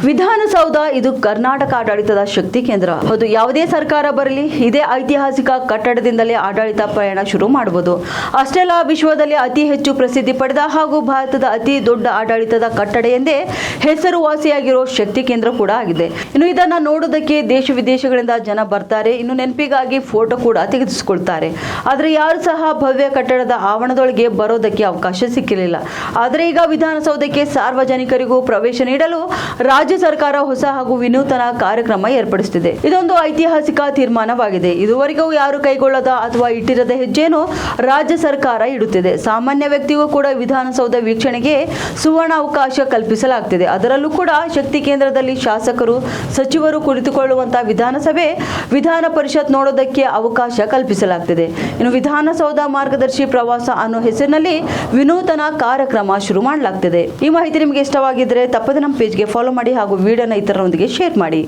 ವಿಧಾನಸೌಧ ಇದು ಕರ್ನಾಟಕ ಆಡಳಿತದ ಶಕ್ತಿ ಕೇಂದ್ರ. ಹೌದು, ಯಾವುದೇ ಸರ್ಕಾರ ಬರಲಿ ಇದೇ ಐತಿಹಾಸಿಕ ಕಟ್ಟಡದಿಂದಲೇ ಆಡಳಿತ ಪಯಣ ಶುರು ಮಾಡಬಹುದು. ಅಷ್ಟೇ ಅಲ್ಲ, ವಿಶ್ವದಲ್ಲಿ ಅತಿ ಹೆಚ್ಚು ಪ್ರಸಿದ್ಧಿ ಪಡೆದ ಹಾಗೂ ಭಾರತದ ಅತಿ ದೊಡ್ಡ ಆಡಳಿತದ ಕಟ್ಟಡ ಎಂದೇ ಹೆಸರುವಾಸಿಯಾಗಿರೋ ಶಕ್ತಿ ಕೇಂದ್ರ ಕೂಡ ಆಗಿದೆ. ಇನ್ನು ಇದನ್ನ ನೋಡೋದಕ್ಕೆ ದೇಶ ವಿದೇಶಗಳಿಂದ ಜನ ಬರ್ತಾರೆ. ಇನ್ನು ನೆನಪಿಗಾಗಿ ಫೋಟೋ ಕೂಡ ತೆಗೆದುಕೊಳ್ತಾರೆ. ಆದರೆ ಯಾರು ಸಹ ಭವ್ಯ ಕಟ್ಟಡದ ಆವರಣದೊಳಗೆ ಬರೋದಕ್ಕೆ ಅವಕಾಶ ಸಿಕ್ಕಿರಲಿಲ್ಲ. ಆದರೆ ಈಗ ವಿಧಾನಸೌಧಕ್ಕೆ ಸಾರ್ವಜನಿಕರಿಗೂ ಪ್ರವೇಶ ನೀಡಲು ರಾಜ್ಯ ಸರ್ಕಾರ ಹೊಸ ಹಾಗೂ ವಿನೂತನ ಕಾರ್ಯಕ್ರಮ ಏರ್ಪಡಿಸುತ್ತಿದೆ. ಇದೊಂದು ಐತಿಹಾಸಿಕ ತೀರ್ಮಾನವಾಗಿದೆ. ಇದುವರೆಗೂ ಯಾರು ಕೈಗೊಳ್ಳದ ಅಥವಾ ಇಟ್ಟಿರದ ಹೆಜ್ಜೆಯನ್ನು ರಾಜ್ಯ ಸರ್ಕಾರ ಇಡುತ್ತಿದೆ. ಸಾಮಾನ್ಯ ವ್ಯಕ್ತಿಗೂ ಕೂಡ ವಿಧಾನಸೌಧ ವೀಕ್ಷಣೆಗೆ ಸುವರ್ಣ ಅವಕಾಶ ಕಲ್ಪಿಸಲಾಗುತ್ತಿದೆ. ಅದರಲ್ಲೂ ಕೂಡ ಶಕ್ತಿ ಕೇಂದ್ರದಲ್ಲಿ ಶಾಸಕರು, ಸಚಿವರು ಕುಳಿತುಕೊಳ್ಳುವಂತಹ ವಿಧಾನಸಭೆ, ವಿಧಾನ ಪರಿಷತ್ ನೋಡೋದಕ್ಕೆ ಅವಕಾಶ ಕಲ್ಪಿಸಲಾಗುತ್ತಿದೆ. ಇನ್ನು ವಿಧಾನಸೌಧ ಮಾರ್ಗದರ್ಶಿ ಪ್ರವಾಸ ಅನ್ನೋ ಹೆಸರಿನಲ್ಲಿ ವಿನೂತನ ಕಾರ್ಯಕ್ರಮ ಶುರು ಮಾಡಲಾಗುತ್ತಿದೆ. ಈ ಮಾಹಿತಿ ನಿಮಗೆ ಇಷ್ಟವಾಗಿದ್ದರೆ ತಪ್ಪದೆ ನಮ್ಮ ಪೇಜ್ಗೆ ಫಾಲೋ ಮಾಡಿ ಹಾಗೂ ವಿಡಿಯೋನ ಇತರರೊಂದಿಗೆ ಶೇರ್ ಮಾಡಿ.